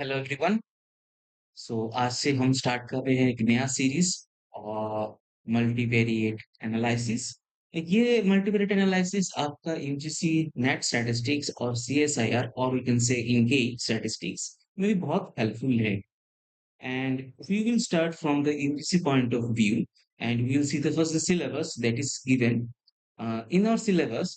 Hello everyone. आज से हम स्टार्ट कर रहे हैं एक नया सीरीज और मल्टीवेरिएट एनालिसिस। ये मल्टीवेरिएट एनालिसिस आपका यूजीसी नेट स्टैटिस्टिक्स और सीएसआईआर और we can say engage statistics में भी बहुत हेल्पफुल है। And we will start from the UGC point of view and we will see the first syllabus that is given in our syllabus.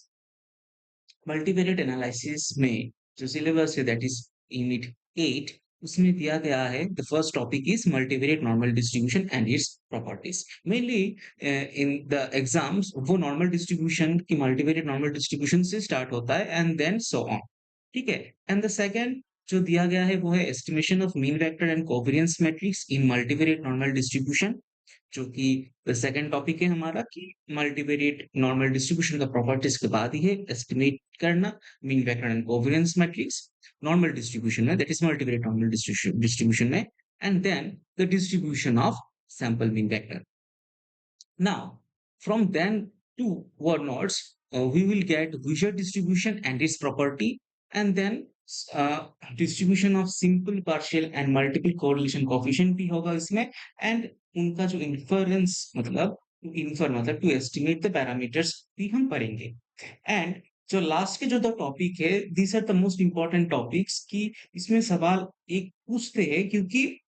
Multivariate analysis में जो syllabus है that is unit 8, उसमें दिया गया है the first topic is multivariate normal distribution and its properties. Mainly in the exams वो normal distribution की multivariate normal distribution से स्टार्ट होता है एंड देन सो ऑन। ठीक है। एंड द सेकंड जो दिया गया है वो है estimation of mean vector and covariance matrix in multivariate normal distribution, जो कि सेकंड टॉपिक है हमारा कि मल्टीवेरिएट नॉर्मल डिस्ट्रीब्यूशन का प्रॉपर्टीज के बाद ही है एस्टिमेट करना mean vector and covariance matrix normal distribution में, that is multivariate normal distribution में। And then the distribution of sample mean vector. Now, from then to onwards, we will get visual distribution and its property, and then distribution of simple partial and multiple correlation coefficient भी होगा इसमें, and उनका जो inference मतलब infer मतलब to estimate the parameters भी हम पढ़ेंगे। एंड जो लास्ट के जो दो टॉपिक है, these are the most important topics कि इसमें सवाल एक पूछते हैं, क्योंकि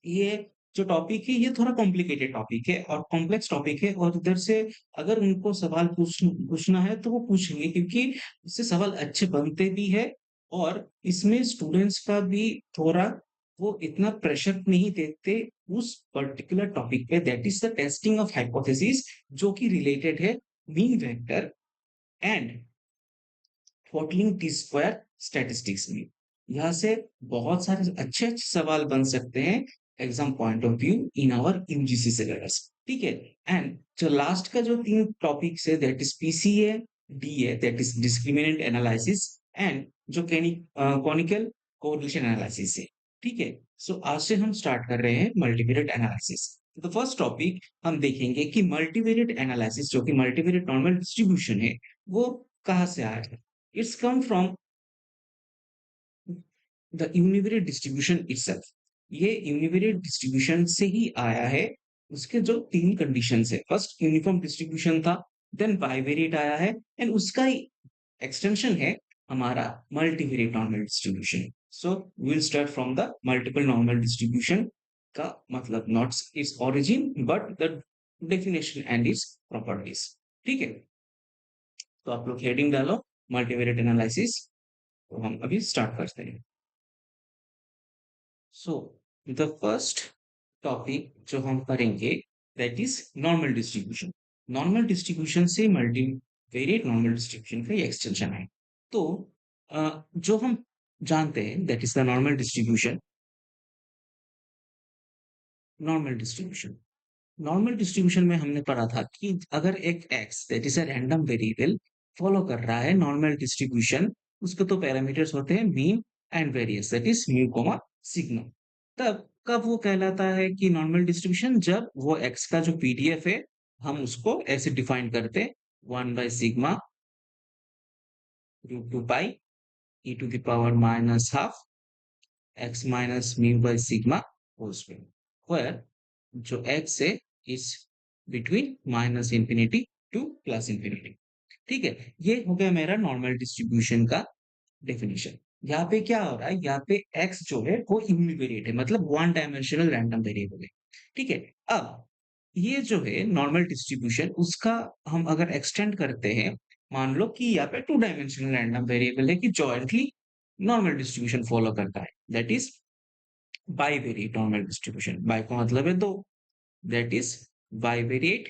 ये जो टॉपिक है ये थोड़ा कॉम्प्लिकेटेड टॉपिक है और कॉम्प्लेक्स टॉपिक है, और इधर से अगर उनको सवाल पूछना है तो वो पूछेंगे, क्योंकि इससे सवाल अच्छे बनते भी है और इसमें स्टूडेंट्स का भी थोड़ा वो इतना प्रेशर नहीं देते उस पर्टिकुलर टॉपिक पे, that is the testing of hypothesis, जो कि रिलेटेड है mean vector and throttling T square statistics में। यहाँ से बहुत सारे अच्छे अच्छे सवाल बन सकते हैं exam point of view in our UGC syllabus. ठीक है। एंड जो लास्ट का जो तीन टॉपिक्स है दैट इज पीसीए, डी है that is discriminant analysis, and जो कॉनिकल कोरिलेशन एनालिसिस है। ठीक है। आज से हम स्टार्ट कर रहे हैं मल्टीवेरिएट एनालिसिस। तो फर्स्ट टॉपिक हम देखेंगे कि मल्टीवेरिएट एनालिसिस जो कि मल्टीवेरिएट नॉर्मल डिस्ट्रीब्यूशन है वो कहाँ से आया है। It's come from the univariate distribution itself। ये यूनिवेरिएट डिस्ट्रीब्यूशन से ही आया है। उसके जो तीन कंडीशंस है, फर्स्ट यूनिफॉर्म डिस्ट्रीब्यूशन था, देन बाइवेरिएट आया है, एंड उसका ही एक्सटेंशन है हमारा multivariate normal distribution. So will start from the multiple normal distribution का मतलब not its origin but the definition and its properties. ठीक है। तो आप लोग हेडिंग डालो मल्टीवेरिएट एनालिसिस। तो हम अभी स्टार्ट करते हैं। सो द फर्स्ट टॉपिक जो हम करेंगे that is normal distribution. Normal distribution से मल्टीवेरिएट नॉर्मल डिस्ट्रीब्यूशन का एक्सटेंशन है। तो जो हम जानते हैं that is the normal distribution. Normal distribution normal distribution में हमने पढ़ा था कि अगर एक x that is a random variable follow कर रहा है नॉर्मल डिस्ट्रीब्यूशन, उसके तो पैरामीटर्स होते हैं mean and variance, that is mu comma sigma. तब कब वो कहलाता है कि नॉर्मल डिस्ट्रीब्यूशन, जब वो एक्स का जो पीडीएफ है हम उसको ऐसे डिफाइन करते हैं, 1/सिग्मा root 2 pi e to the power minus half X minus mu by sigma whole square, where जो एक्स है is between minus infinity to plus infinity. ठीक है। ये हो गया मेरा नॉर्मल डिस्ट्रीब्यूशन का डेफिनेशन। यहाँ पे क्या हो रहा है, यहाँ पे एक्स जो है वो यूनिवेरिएट है, मतलब वन डायमेंशनल रैंडम वेरिएबल है। ठीक है। अब ये जो है नॉर्मल डिस्ट्रीब्यूशन उसका हम अगर एक्सटेंड करते हैं, मान लो कि यहाँ पे टू डायमेंशनल रैंडम वेरिएबल है कि जॉइंटली नॉर्मल डिस्ट्रीब्यूशन फॉलो करता है, that is bivariate normal distribution. Bi का मतलब है दो, that is bivariate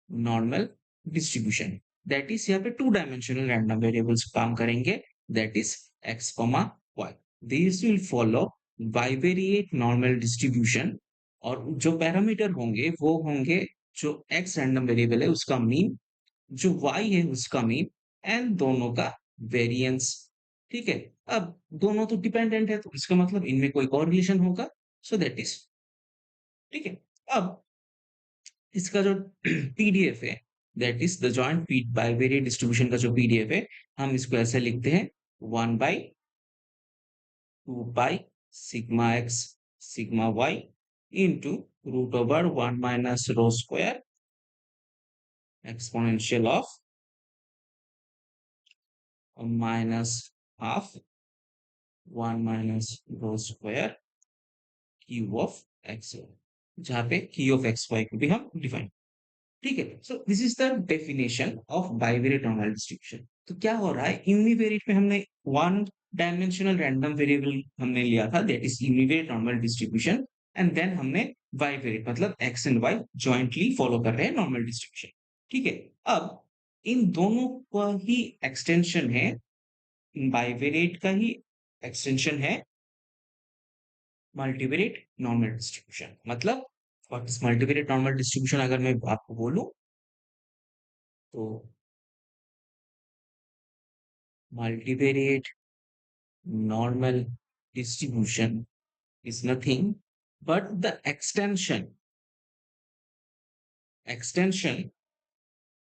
normal distribution. That is यहाँ पे टू डायमेंशनल रैंडम वेरिएबल्स काम करेंगे, that is X comma Y. This will follow bivariate normal distribution, और जो पैरामीटर होंगे वो होंगे जो एक्स रैंडम वेरिएबल है उसका मीन, जो वाई है उसका मीन, एंड दोनों का वेरिएंस। ठीक है। अब दोनों तो डिपेंडेंट है तो इसका मतलब इनमें कोई कोरिलेशन होगा, सो दैट इज। ठीक है। अब इसका जो पीडीएफ है that is the joint bivariate distribution का जो पीडीएफ है, हम इसको ऐसे लिखते हैं 1/, 2 pi sigma x sigma y into root over 1 minus rho square exponential of minus half 1 minus rho square Q of x जहां पे क्यू ऑफ एक्स वाई को भी हम डिफाइन ठीक है so this is the definition of bivariate normal distribution तो क्या हो रहा है यूनिवेरिएट में हमने वन डायमेंशनल रैंडम वेरिएबल हमने लिया था that is univariate normal distribution and then हमने बाइवेरिएट मतलब X and Y jointly follow कर रहे हैं नॉर्मल डिस्ट्रीब्यूशन ठीक है अब इन दोनों का ही एक्सटेंशन है बाइवेरिएट का ही एक्सटेंशन है मल्टीवेरिएट नॉर्मल डिस्ट्रीब्यूशन मतलब what is multivariate normal distribution अगर मैं आपको बोलूं तो multivariate normal distribution is nothing but the extension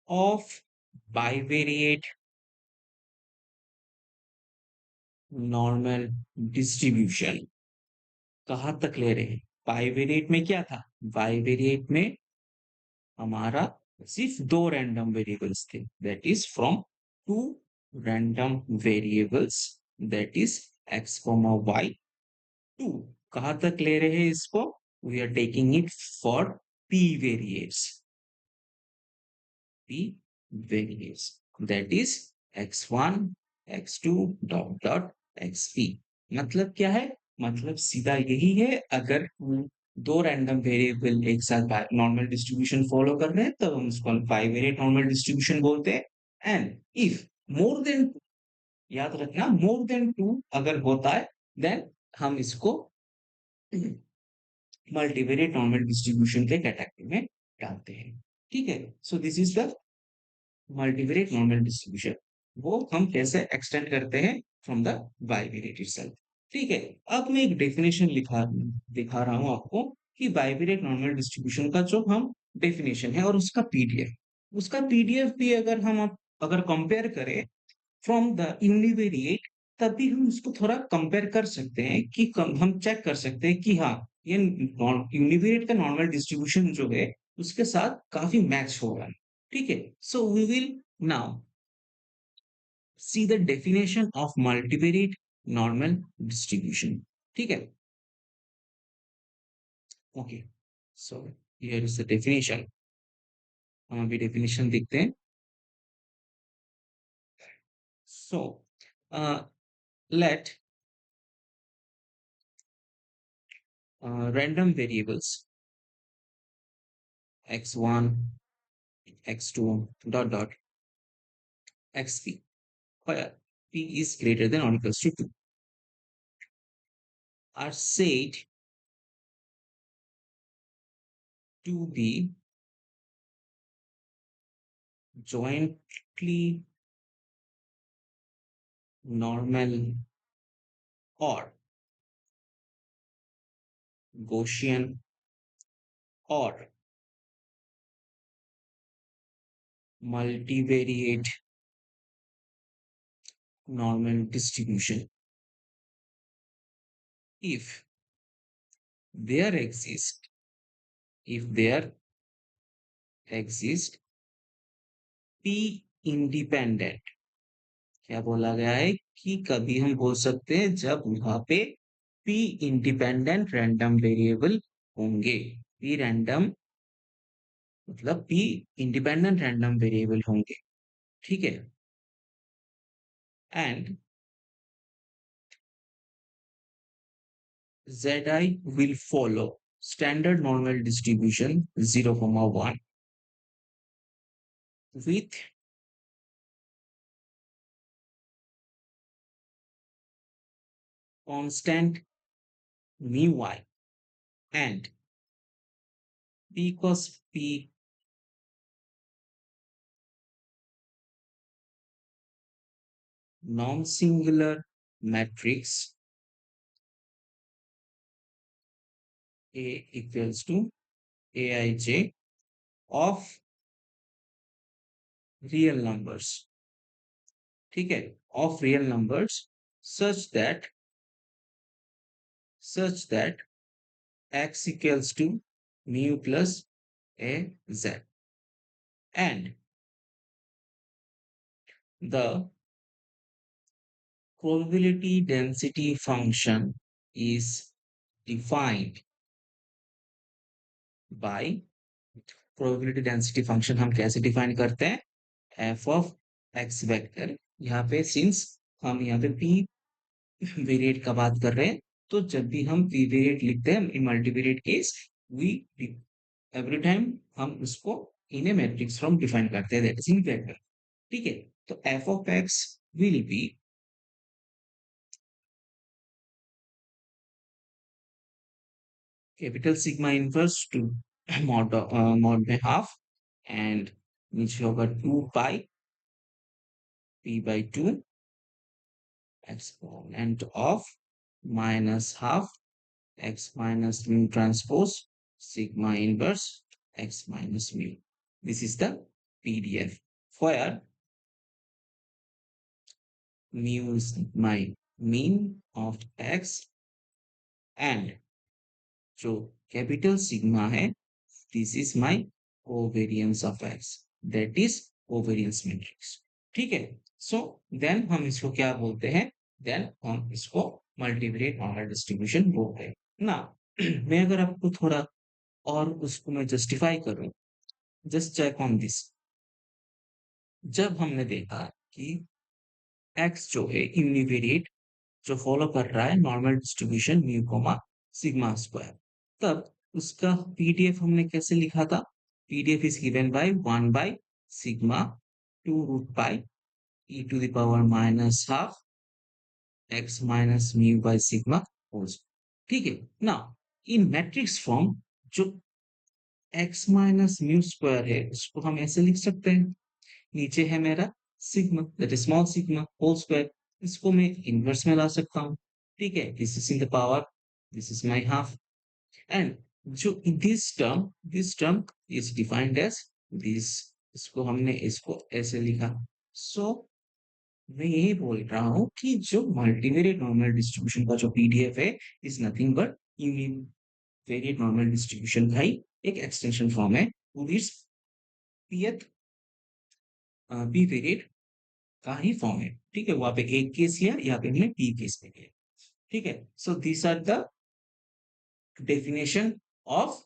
of bivariate normal distribution कहाँ तक ले रहे हैं बाइवेरिएट में क्या था बाइवेरिएट में हमारा सिर्फ दो रैंडम वेरिएबल्स थे that is from two random variables that is X comma Y to कहां तक ले रहे हैं इसको we are taking it for p variates p variates that is x1 x2 dot dot xp मतलब क्या है मतलब सीधा यही है अगर दो रैंडम वेरिएबल एक साथ नॉर्मल डिस्ट्रीब्यूशन फॉलो कर रहे हैं तब हम उसको बाइवेरिएट नॉर्मल डिस्ट्रीब्यूशन बोलते हैं एंड इफ मोर देन याद रखना मोर देन टू अगर होता है देन हम इसको मल्टीवेरिएट नॉर्मल डिस्ट्रीब्यूशन के कैटेगरी में डालते हैं ठीक है so this is the multivariate normal distribution वो हम कैसे एक्सटेंड करते हैं फ्रॉम द बाइवेरिएट इटसेल्फ ठीक है अब मैं एक डेफिनेशन लिखा दिखा रहा हूं आपको कि बाइवेरिएट नॉर्मल डिस्ट्रीब्यूशन का जो हम डेफिनेशन है और उसका पीडीएफ भी अगर हम अगर कंपेयर करें फ्रॉम द यूनिवेरिएट तभी हम उसको थोड़ा कंपेयर कर सकते हैं कि हम चेक कर सकते हैं कि हाँ ये यूनिवेरिएट का नॉर्मल डिस्ट्रीब्यूशन जो है उसके साथ काफी मैच हो रहा है ठीक है so we will now see the definition of multivariate normal distribution ठीक है okay so here is the definition हम अभी डेफिनेशन देखते हैं so let random variables x1 x2 dot dot xp where p is greater than or equals to 2 are said to be jointly normal or Gaussian or multivariate normal distribution if there exist if there exist p independent क्या बोला गया है कि कभी हम बोल सकते हैं जब वहां पे p इंडिपेंडेंट रैंडम वेरिएबल होंगे p रैंडम मतलब p इंडिपेंडेंट रैंडम वेरिएबल होंगे ठीक है and zi will follow standard normal distribution 0, 1 with constant mu y and because p non-singular matrix A equals to aij of real numbers ठीक है of real numbers such that such that x equals to mu plus a z, and the probability density function is defined by probability density function हम कैसे define करते हैं? F of x vector, यहाँ पे since हम यहाँ पे P variate का बात कर रहे हैं, तो जब भी हम पी वेरिएट लिखते हैं in multivariate case, we every time हम उसको in a matrix form define करते हैं, दैट इज इन वेक्टर। ठीक है, तो F of X will be capital sigma inverse to mod में हाफ, एंड नीचे होगा 2 पाई P by 2 exponent of minus half x minus mu transpose sigma inverse x minus mu. This is the PDF where mu is my mean of x and जो capital sigma है, this is my covariance of x, that is covariance matrix. ठीक है, so then हम इसको क्या बोलते हैं? Then हम इसको मल्टीवेरिएट नॉर्मल डिस्ट्रीब्यूशन बोलते हैं ना। मैं अगर आपको थोड़ा और उसको मैं जस्टिफाई करूं, जस्ट चेक ऑन दिस। जब हमने देखा कि एक्स जो है यूनिवेरिएट, जो फॉलो कर रहा है normal distribution mu comma sigma square, तब उसका पीडीएफ हमने कैसे लिखा था? PDF is given by 1 by sigma 2 root pi e to the power minus half X minus mu by sigma whole. ठीक है ना, इन मैट्रिक्स फॉर्म जो एक्स माइनस म्यू स्क्वायर है उसको हम ऐसे लिख सकते हैं, नीचे है मेरा sigma that is small sigma whole square, इसको मैं इनवर्स में ला सकता हूँ। ठीक है, this is in the power, this is my half, and जो this term is defined as this, इसको हमने इसको ऐसे लिखा। सो मैं यही बोल रहा हूँ कि जो मल्टीवेरिएट नॉर्मल डिस्ट्रीब्यूशन का जो पीडीएफ है is nothing but univariate normal distribution का ही एक एक्सटेंशन फॉर्म है, दिस पीएथ बी वेरिएट का ही फॉर्म है। ठीक है, वहां पे एक केस लिया, यहाँ पे हमने बी केस में लिया। ठीक है, so this are the definition of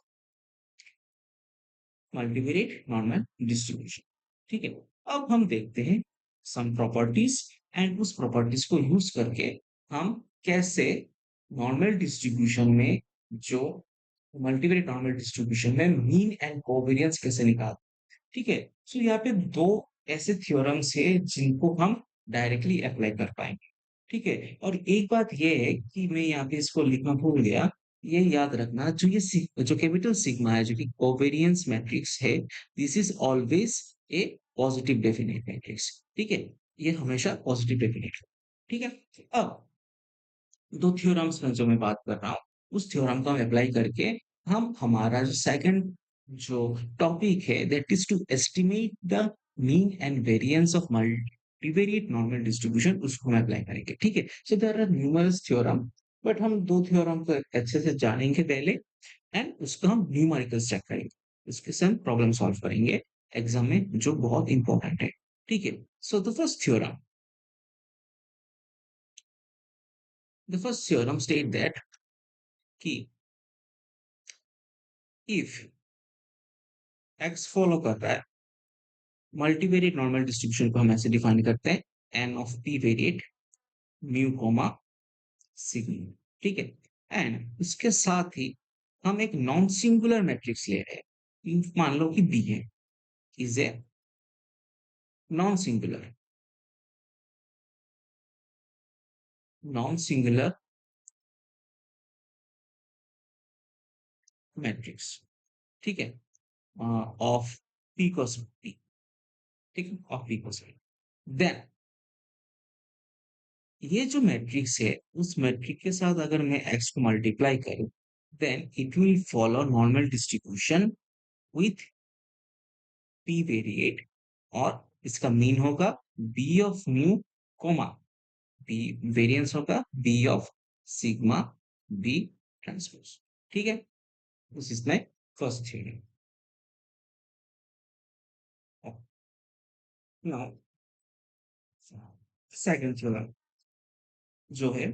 multivariate normal distribution. ठीक है, अब हम देखते हैं सम प्रॉपर्टीज, एंड उस प्रॉपर्टीज को यूज करके हम कैसे नॉर्मल डिस्ट्रीब्यूशन में जो मल्टीवेरिएट नॉर्मल डिस्ट्रीब्यूशन में मीन एंड कोवेरियंस कैसे निकाल। ठीक है, सो यहाँ पे दो ऐसे थ्योरम्स है जिनको हम डायरेक्टली अप्लाई कर पाएंगे। ठीक है, और एक बात ये है कि मैं यहाँ पे इसको लिखना भूल गया, ये याद रखना, जो कैपिटल सिग्मा है जो कि कोवेरियंस मैट्रिक्स है, this is always a positive definite matrix. ठीक है, ये हमेशा पॉजिटिव डेफिनेट। ठीक है, अब दो थ्योरम्स में जो मैं बात कर रहा हूँ, उस थ्योरम को हम अप्लाई करके हम हमारा जो सेकंड जो टॉपिक है that is to estimate the mean and variance of multivariate normal distribution, उसको हम अप्लाई करेंगे। ठीक है, so there are numerous theorem, but हम दो थ्योरम को अच्छे से जानेंगे पहले, एंड उसको हम न्यूमेरिकल्स चेक करेंगे, उसके से हम प्रॉब्लम सॉल्व करेंगे एग्जाम में, जो बहुत इंपॉर्टेंट है। ठीक है, so the first theorem state that कि इफ एक्स फॉलो कर रहा है मल्टीवेरिएट नॉर्मल डिस्ट्रीब्यूशन को हम ऐसे डिफाइन करते हैं N of P variate mu comma sigma. ठीक है, एंड उसके साथ ही हम एक नॉन सिंगुलर मैट्रिक्स ले रहे हैं, मान लो कि बी है, is a non singular, non singular matrix. ठीक है, ऑफ पी cos p, ठीक है, of P cos p, then ये जो मैट्रिक्स है उस मैट्रिक्स के साथ अगर मैं एक्स को मल्टीप्लाई करूं, then it will follow normal distribution with P variate, और इसका मीन होगा B of mu comma B variance होगा B of sigma B transpose. ठीक है, this is my first theorem. Now second theorem जो है,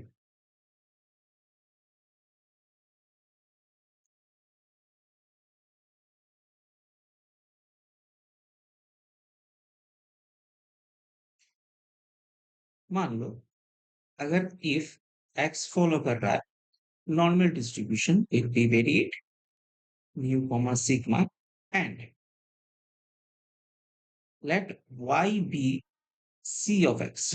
मान लो अगर इफ एक्स फॉलो कर रहा है normal distribution, it be variate mu comma sigma and let y be c of x।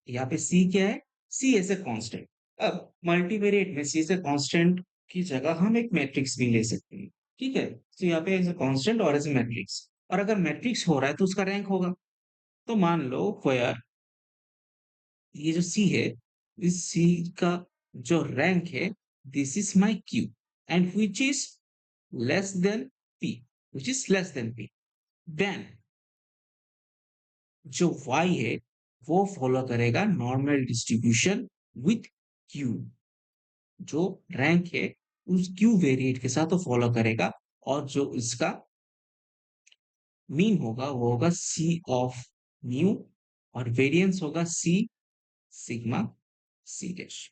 यहाँ पे c क्या है? c as a constant. अब मल्टीवेरिएट में c एज ए कांस्टेंट की जगह हम एक मैट्रिक्स भी ले सकते हैं। ठीक है, तो यहाँ पे एज ए कांस्टेंट और एज ए मैट्रिक्स, और अगर मैट्रिक्स हो रहा है तो उसका रैंक होगा। तो मान लो where ये जो c है, इस c का जो रैंक है, this is my q and which is less than p, which is less than p, then जो y है वो फॉलो करेगा नॉर्मल डिस्ट्रीब्यूशन विथ q। जो रैंक है उस q वेरिएट के साथ वो फॉलो करेगा, और जो इसका मीन होगा वो होगा c ऑफ म्यू, और वेरिएंस होगा c सिग्मा c डैश।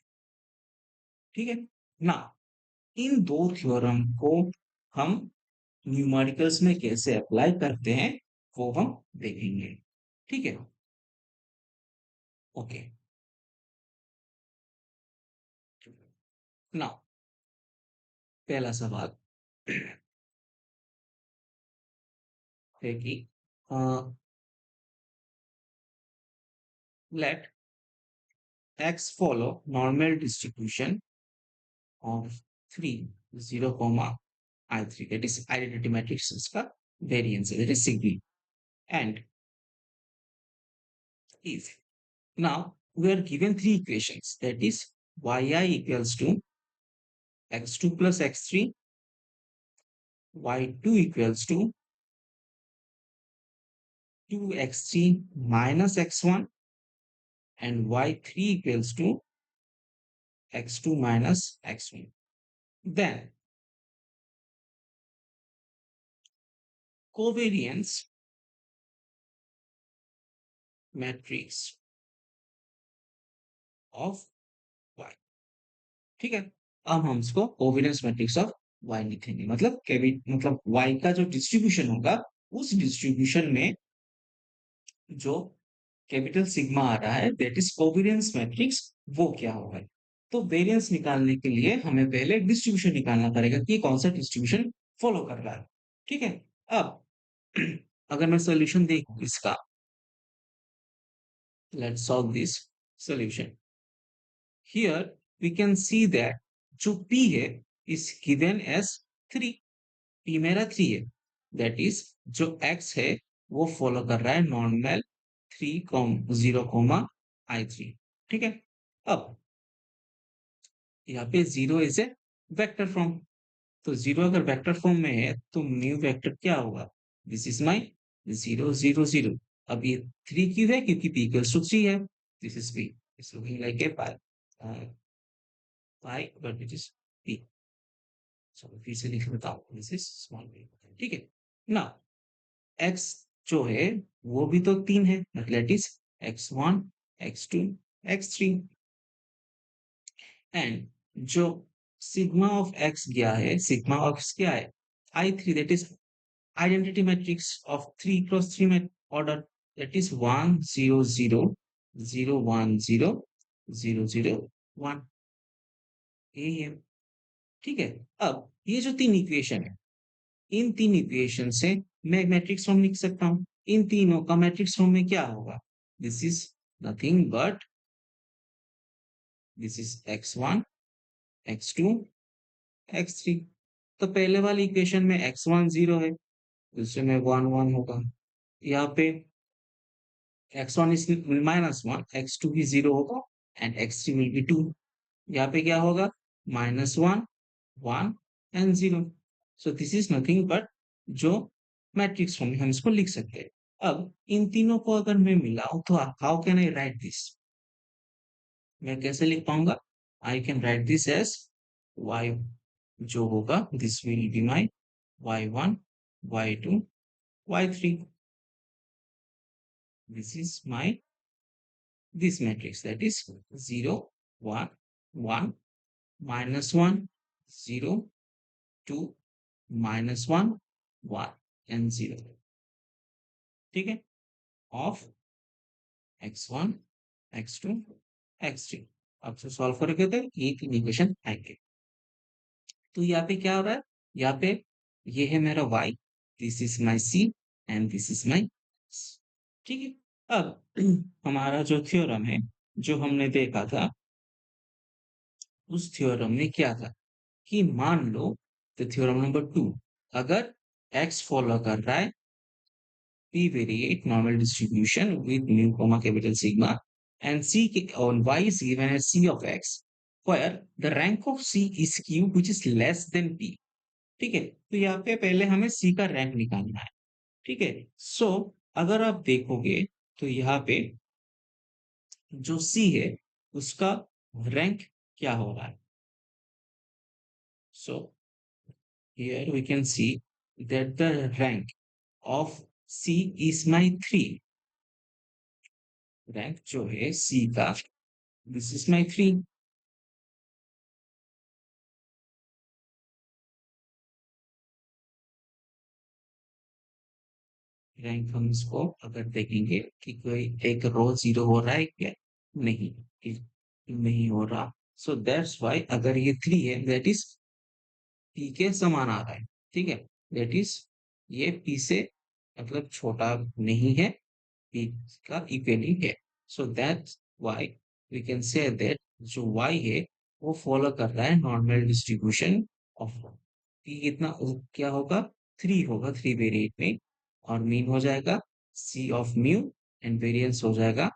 ठीक है ना? इन दो थ्योरम को हम न्यूमेरिकल्स में कैसे अप्लाई करते हैं वो हम देखेंगे। ठीक है, ओके। ना पहला सवाल है कि let x follow normal distribution of 3 0 comma I3, that is identity matrix का variance है, that is sigma, and if now we are given three equations, that is yi equals to x2 plus x3, y2 equals to 2x3 minus x1, and y3 equals to x2 minus x1. Then covariance matrix of y। ठीक है, अब हम इसको covariance matrix of y लिखेंगे, मतलब मतलब y का जो डिस्ट्रीब्यूशन होगा उस डिस्ट्रीब्यूशन में जो कैपिटल सिग्मा आ रहा है, दैट इज कोवेरियंस मैट्रिक्स, वो क्या होगा। तो वेरिएंस निकालने के लिए हमें पहले डिस्ट्रीब्यूशन निकालना पड़ेगा कि कौन सा डिस्ट्रीब्यूशन फॉलो कर रहा है। ठीक है, अब अगर मैं सॉल्यूशन देखूं इसका, let's solve this solution. Here we can see that जो p है इज गिवन एज 3, p मेरा 3 है, दैट इज जो x है वो फॉलो कर रहा है नॉर्मल 3,0, ठीक है। अब यहाँ पे zero is a vector form, तो जीरो अगर वेक्टर फॉर्म में है तो न्यू वेक्टर क्या होगा? This is my 0 0 0। अब ये 3 क्यों है? क्योंकि p इक्वल्स टू 3 है। This is p, it's looking like a pi but it is p। चलो फिर से लिख लेता हूँ, दिस इज स्मॉल p। ठीक है ना, x जो है वो भी तो 3 है, that is x1 x2 x3, and जो सिग्मा ऑफ एक्स गया है, सिग्मा ऑफ एक्स क्या है? I3, that is identity matrix of 3 cross 3 order, that is 1 0 0 0 1 0 0 0 1 am। ठीक है, अब ये जो तीन इक्वेशन है, इन तीन इक्वेशन से मैं मैट्रिक्स फॉर्म लिख सकता हूं। इन तीनों का मैट्रिक्स फॉर्म में क्या होगा? This is nothing but this is x1 x2 x3। तो पहले वाली इक्वेशन में x1 0 है, दूसरे में 1 1 होगा। यहाँ पे x1 is -1, x2 भी 0 होगा, and x3 will be 2। यहाँ पे क्या होगा? -1 1 and 0। So this is nothing but जो मैट्रिक्स फॉर्म में हम इसको लिख सकते हैं। अब इन तीनों को अगर मैं मिलाऊं तो how can I write this? मैं कैसे लिख पाऊंगा? I can write this as y जो होगा this will be my y1, y2, y3. This is my this matrix, that is 0, 1, 1, minus 1, 0, 2, minus 1, 1 and 0. ठीक है, ऑफ x1, x2, x3. अब से सॉल्व करोगे तो ये तीन इक्वेशन आएंगे. तो यहाँ पे क्या हो रहा है, यहाँ पे ये है मेरा y, this is my c and this is my. ठीक है. अब हमारा जो थ्योरम है, जो हमने देखा था, उस थ्योरम में क्या था कि मान लो, तो थ्योरम नंबर 2, अगर x फॉलो कर रहा है p variate normal distribution with mu comma capital sigma and c on y is given as c of x where the rank of c is q which is less than p. ठीक है, तो यहाँ पे पहले हमें c का rank निकालना है. ठीक है. सो अगर आप देखोगे तो यहाँ पे जो c है उसका रैंक क्या हो रहा है. सो here we can see that the rank of C is my 3. Rank जो है C का, दिस इज माई 3. रैंक हम इसको अगर देखेंगे कि कोई एक रो जीरो हो रहा है क्या, नहीं, नहीं हो रहा. सो दैट्स वाई अगर ये 3 है दैट इज P के समान आ रहा है. ठीक है, दैट इज ये P से मतलब छोटा नहीं है, P का इक्वली है. So that's why we can say that जो Y है वो फॉलो कर रहा है नॉर्मल डिस्ट्रीब्यूशन ऑफ P. कितना क्या होगा, 3 होगा, 3 वेरिएट में. और मीन हो जाएगा C of mu and variance हो जाएगा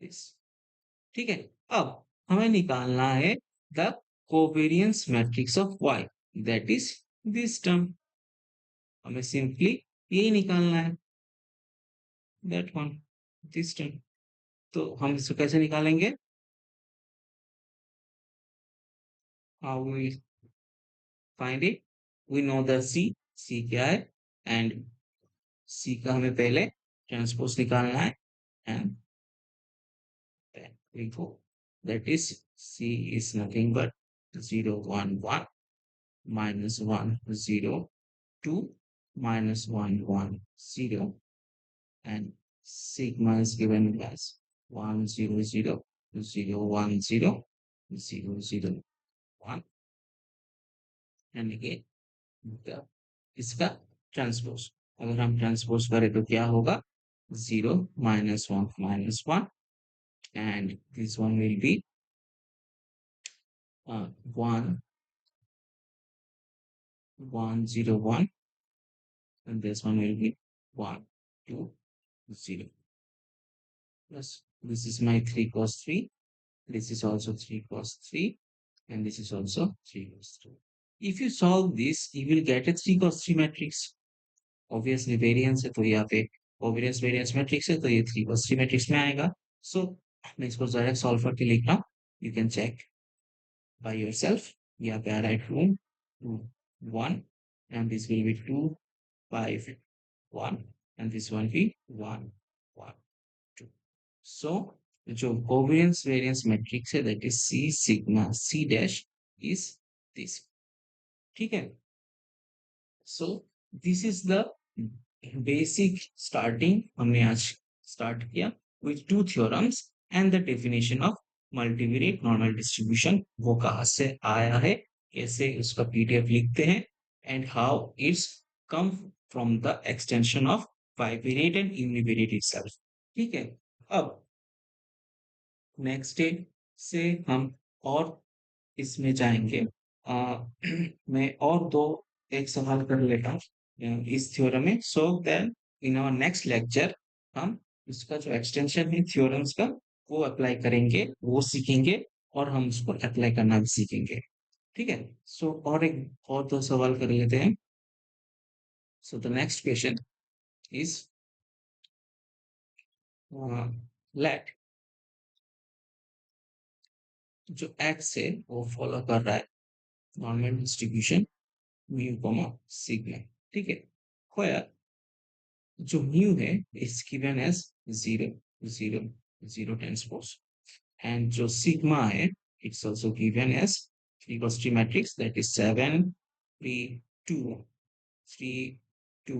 दिस. ठीक है. अब हमें निकालना है the covariance matrix of Y, that is this term. हमें सिंपली यही निकालना है, दैट वन, दिस टर्म. तो हम इसको कैसे निकालेंगे, how we find it. We know the C क्या है, एंड C का हमें पहले ट्रांसपोज निकालना है. And then we go, that is C is nothing but 0, 1, 1, minus 1, 0, 2, minus 1, 1, 0, and sigma is given as 1, 0, 0, 0, 1, 0, 0, 0, 1, and again the इसका transpose. अगर हम ट्रांसपोज करें तो क्या होगा, 0, minus 1, minus 1, and this one will be 1, 1, 0, 1, and this one will be 1, 2, 0. Plus this is my 3 cos 3. This is also 3 cos 3, and this is also 3 cos 3. If you solve this, you will get a 3 cos 3 matrix. Obviously variance है तो यहाँ पे covariance variance matrix है तो ये 3 cos 3 matrix में आएगा. So मैं इसको डायरेक्ट सॉल्व करके लिख रहा हूँ. You can check by yourself. यहाँ पे आ रहा है 2, 2, 1, and this will be 2, 5, 1, and this one be 1, 1, 2. So जो covariance variance matrix है that is C sigma C dash is this. ठीक है. So this is the basic starting. हमने आज start किया with two theorems and the definition of multivariate normal distribution. वो कहाँ से आया है, कैसे उसका PDF लिखते हैं, and how it's come from the extension of bivariate and univariate itself. ठीक है. अब नेक्स्ट डे से हम और इसमें जाएंगे. आ, मैं और दो एक सवाल कर लेता हूँ इस थ्योरम में. So then in our next lecture हम इसका जो एक्सटेंशन है थ्योरम्स का वो अप्लाई करेंगे, वो सीखेंगे, और हम उसको अप्लाई करना भी सीखेंगे. ठीक है. सो और एक और दो सवाल कर लेते हैं. So the next question is let जो एक्स है वो फॉलो कर रहा है normal distribution mu comma sigma. ठीक है, where जो म्यू है is given as 0 0 0 transpose, and जो सिग्मा है it's also given as 3 cross 3 matrix that is 7 3 2 3 2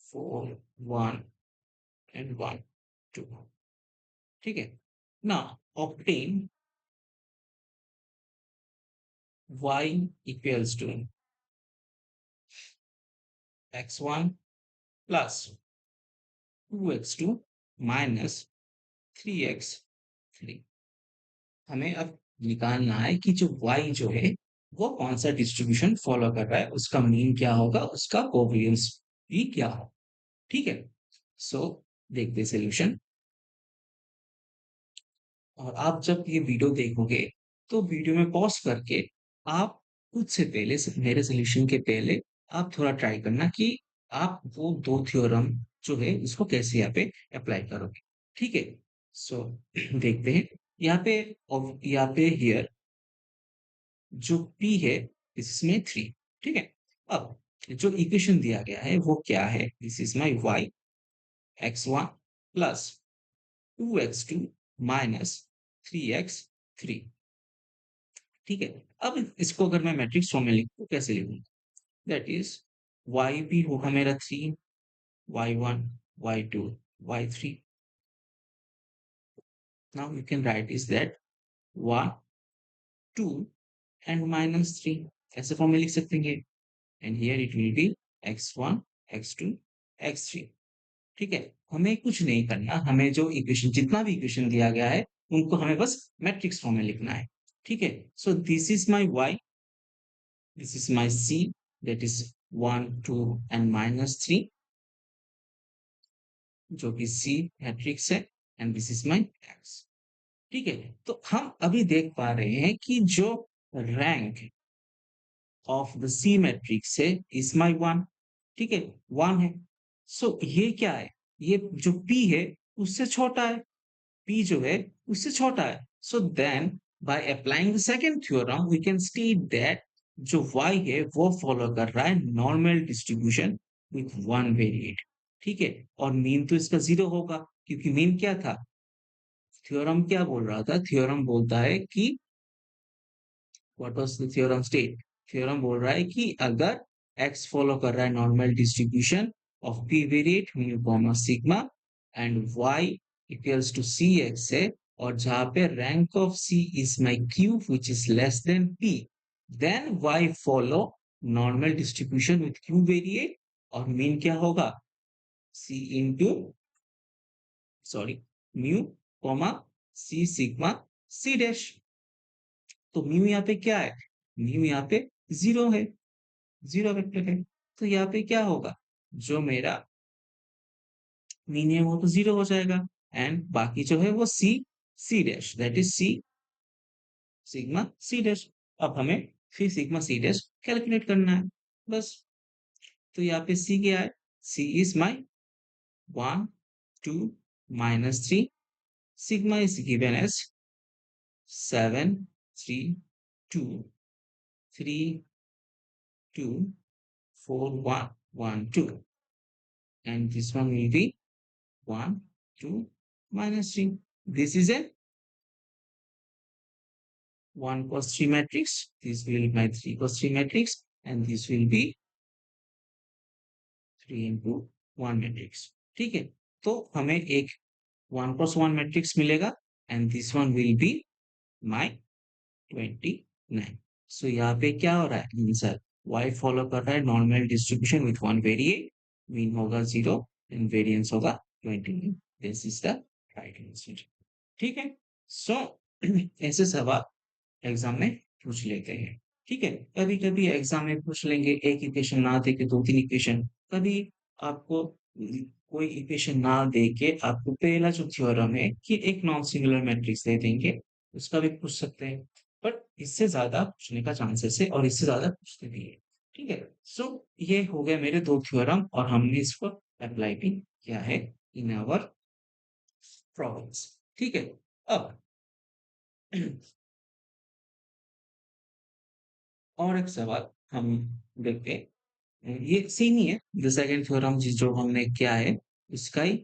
4 1 and 1 2। ठीक है, now obtain y equals to x1 plus 2x2 minus 3x3। हमें अब निकालना है कि जो y जो है वो कौन सा डिस्ट्रीब्यूशन फॉलो कर रहा है, उसका मीन क्या होगा, उसका कोवेरियंस भी क्या हो। ठीक है, सो देखते सॉल्यूशन। और आप जब ये वीडियो देखोगे तो वीडियो में पॉज करके आप खुद से पहले से मेरे सॉल्यूशन के पहले आप थोड़ा ट्राई करना कि आप वो दो थ्योरम जो है उसको कैसे यहाँ पे अप्लाई करोगे। ठीक है, सो देखते हैं। यहाँ पे यहाँ पे हियर जो P है इसमें 3। ठीक है, अब जो इक्वेशन दिया गया है वो क्या है, this is my y x1 plus 2x2 minus 3x3। ठीक है, अब इसको अगर मैं मैट्रिक्स फॉर्म में लिखूं तो कैसे लिखूंगा, दैट इज वाई भी होगा मेरा 3 y1 y2 y3। Now you can write is that 1 2 and minus 3, ऐसे फॉर्म में लिख सकते हैं। And here it will be x1 x2 x3। ठीक है, हमें कुछ नहीं करना, हमें जो इक्वेशन जितना भी इक्वेशन दिया गया है उनको हमें बस मैट्रिक्स फॉर्म में लिखना है। ठीक है, so this is my y, this is my C, that is 1 2 and minus 3, जो कि C मैट्रिक्स है, and this is my X। ठीक है, तो हम अभी देख पा रहे हैं कि जो rank of the C matrix है इज माई 1। ठीक है, 1 है। सो ये क्या है, ये जो P है उससे छोटा है, P जो है उससे छोटा है। So then by applying the second theorem we can state that जो y है वो फॉलो कर रहा है normal distribution with one variate. ठीक है, और मीन तो इसका 0 होगा क्योंकि मीन क्या था, थ्योरम क्या बोल रहा था, थ्योरम बोलता है कि what was the theorem state, theorem बोल रहा है कि अगर x फॉलो कर रहा है normal distribution of p variate mu comma sigma and y equals to C X है, और जहां पे rank of c is my Q which is less than p, then y follow normal distribution with q variate, और mean क्या होगा c into sorry mu comma c sigma c dash. तो mu यहाँ पे क्या है, म्यू यहाँ पे 0 है, 0 वेक्टर है। तो यहाँ पे क्या होगा, जो मेरा मीन है वो तो 0 हो जाएगा, एंड बाकी जो है वो C C dash, that is C sigma C dash. अब हमें फिर सिग्मा सी डैश कैलकुलेट करना है बस। तो यहाँ पे सी क्या है, C is my 1 2 minus 3, sigma is given as 7 3 2 3 2 4 1 1 2, and this one will be 1 2 minus 3. This is a 1 cross 3 matrix. This will be my 3 cross 3 matrix, and this will be 3 into 1 matrix. ठीक है, तो हमें एक 1 cross 1 matrix मिलेगा, and this one will be my 29। सो यहाँ पे क्या हो रहा है आंसर, y फॉलो कर रहा है normal distribution with one variate, mean होगा 0 एंड वेरिएंस होगा 29। This is the right answer. ठीक है, सो ऐसे सवाल एग्जाम में पूछ लेते हैं। ठीक है, कभी कभी एग्जाम में पूछ लेंगे एक इक्वेशन ना दे के 2 3 इक्वेशन, कभी आपको कोई इक्वेशन ना दे के आपको पहला जो थ्योरम है कि एक नॉन सिंगुलर मैट्रिक्स दे देंगे, उसका भी पूछ सकते हैं। बट इससे ज्यादा पूछने का चांसेस है, और इससे ज्यादा पूछते भी है। ठीक है, सो ये हो गया मेरे 2 थ्योरम, और हमने इसको अप्लाई भी किया है इन आवर प्रॉब्लम्स। ठीक है, अब और एक सवाल हम देखते हैं, ये सेम ही है, द सेकंड थ्योरम जो हमने किया है उसका ही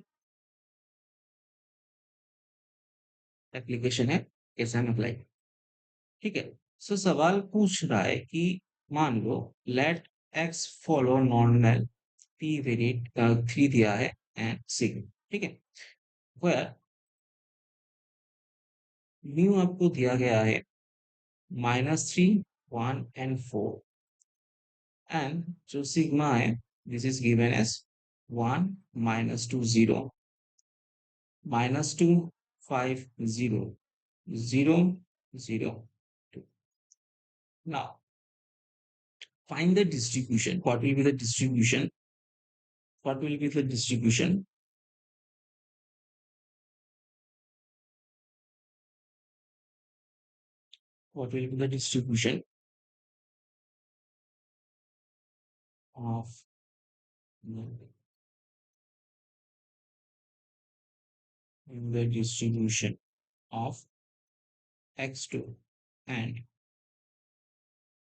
एप्लीकेशन है, कैसे हम अप्लाई। ठीक है। सो सवाल पूछ रहा है कि मान लो let X follow normal P variate 3 दिया है एंड सिग्मा। ठीक है। where म्यू आपको दिया गया है -3, 1 एंड 4, एंड जो सिग्मा है this is given as 1 -2 0 -2 5 0 0 0 2. Now find the distribution. What will be the distribution? What will be the distribution? What will be the distribution of the distribution of x2 and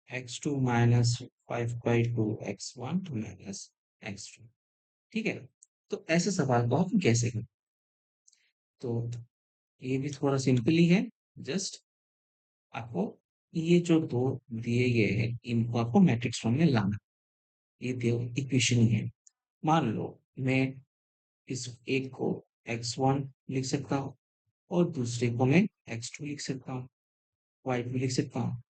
x2 minus 5 by 2 x1 to minus x2। ठीक है। तो ऐसे सवाल को हम कैसे करें? तो ये भी थोड़ा सिंपल ही है। जस्ट आपको ये जो दो दिए गए हैं इनको आपको मैट्रिक्स फॉर्म में लाना। ये दो इक्वेशन ही है। मान लो मैं इस एक को x1 लिख सकता हूँ और दूसरे को मैं x2 लिख सकता हूँ, y भी लिख सकता हूँ।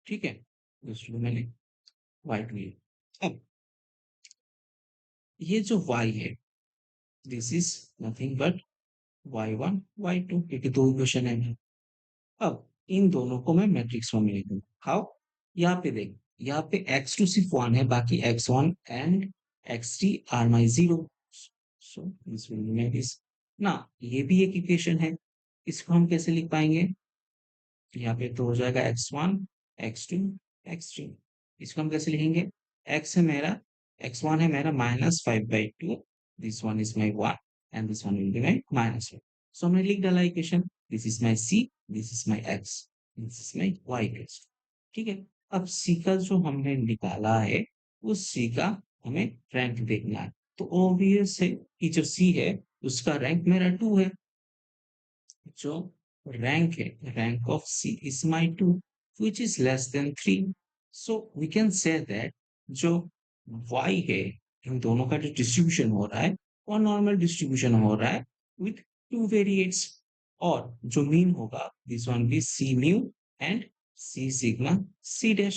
ठीक है। दूसरे को मैंने y2 लिखा। अब ये जो y है this is nothing but y1 y2, क्योंकि दो इक्वेशन है। अब इन दोनों को मैं मैट्रिक्स फॉर्म में लिखूंगा। हाउ? यहाँ पे देख, यहाँ पे x2 सिर्फ 1 है, बाकी x1 and x3 are my zero. So this will be my this. ना, ये भी एक इक्वेशन है, इसको हम कैसे लिख पाएंगे? यहाँ पे तो हो जाएगा x1 x2 x3। इसको हम कैसे लिखेंगे? x है मेरा, x1 है मेरा -5/2, this one is my 1 and this one will be my -1। सो हमने लिख डाला equation, this is my c, this is my x, this is my y equation. ठीक है। अब c का जो हमने निकाला है उस c का हमें रैंक देखना है। तो ऑब्वियस है कि जो c है उसका रैंक मेरा 2 है। जो रैंक है, rank of C is my 2 which is less than 3। So we can say that जो Y है, इन दोनों का जो डिस्ट्रीब्यूशन हो रहा है वो नॉर्मल डिस्ट्रीब्यूशन हो रहा है विथ टू वेरिएट्स। और जो मीन होगा this one be C mu and C sigma C dash.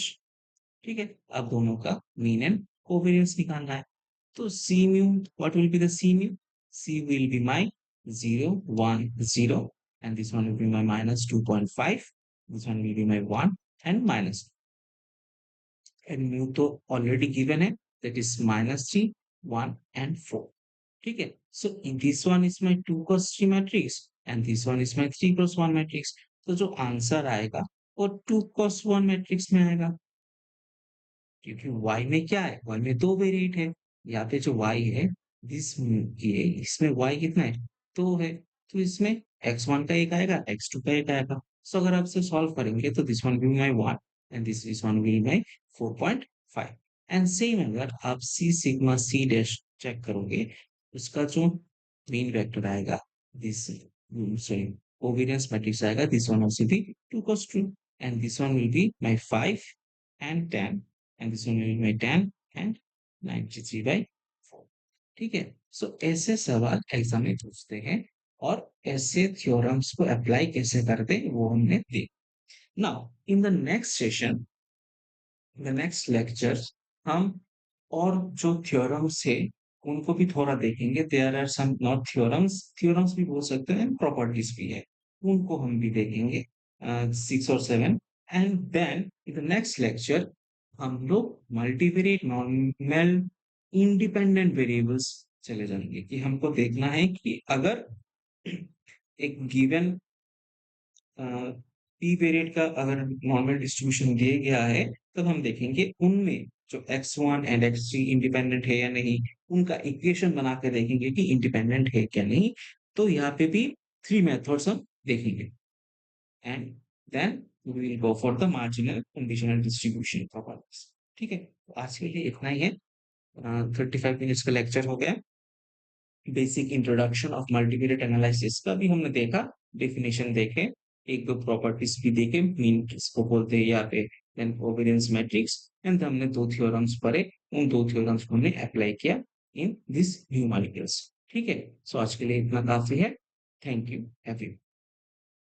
ठीक है। अब दोनों का मीन एंड कोवेरियंस निकालना है। तो C mu, what will be the C mu? C will be my 0, 1, 0, and this one will be my -2.5. This one will be my 1 and -2. And mu तो already given है, that is -3, 1 and 4। ठीक है। So in this one is my 2 cross 3 matrix and this one is my 3 cross 1 matrix। तो जो answer आएगा वो 2 cross 1 matrix में आएगा, क्योंकि y में क्या है, y में दो वेरिएट है। यहाँ पे जो y है दिस, ये इसमें y कितना है, दो है। तो इसमें x1 का एक आएगा, x2 का एक आएगा। सो अगर आप इसे सॉल्व करेंगे तो this one will be my 1 and this one will be my 4.5। And same अगर आप c sigma c dash check करोगे, उसका जो मेन वेक्टर आएगा दिस, सॉरी, कोवेरियंस मैट्रिक्स आएगा, this one also be 2 cos 2 and this one will be my 5 and 10 and this one will be my 10 and 93/4। ठीक है। सो ऐसे सवाल एग्जाम में पूछते हैं और ऐसे थ्योरम्स को अप्लाई कैसे करते हैं वो हमने देखा। Now in the next session, in the next lecture, हम और जो थ्योरम्स है उनको भी थोड़ा देखेंगे। There are some not theorems, theorems भी बोल सकते हैं, प्रॉपर्टीज भी है, उनको हम भी देखेंगे 6 और 7। And then in the next lecture हम लोग मल्टीवेरिएट नॉर्मल इंडिपेंडेंट वेरिएबल्स चले जाएंगे, कि हमको देखना है कि अगर एक गिवन पी वेरिएट का अगर नॉर्मल डिस्ट्रीब्यूशन दिया गया है, तब हम देखेंगे उनमें जो x1 एंड x3 इंडिपेंडेंट है या नहीं, उनका इक्वेशन बना के देखेंगे कि इंडिपेंडेंट है क्या नहीं। तो यहाँ पे भी 3 मेथड्स हम देखेंगे। And then we will go for the marginal conditional distribution properties. ठीक है, तो आज के लिए इतना ही है। 35 मिनट्स का लेक्चर हो गया। Basic introduction of multivariate analysis का भी हमने देखा, डेफिनेशन देखे, एक दो प्रॉपर्टीज भी देखे, मीन किसको बोलते हैं यहाँ पे, देन कोवेरियंस मैट्रिक्स, एंड हमने दो थ्योरम्स पढ़े। उन दो थ्योरम्स को हमने अप्लाई किया इन दिस न्यू मॉलिक्यूल्स। ठीक है, सो आज के लिए इतना काफी है। Thank you everyone.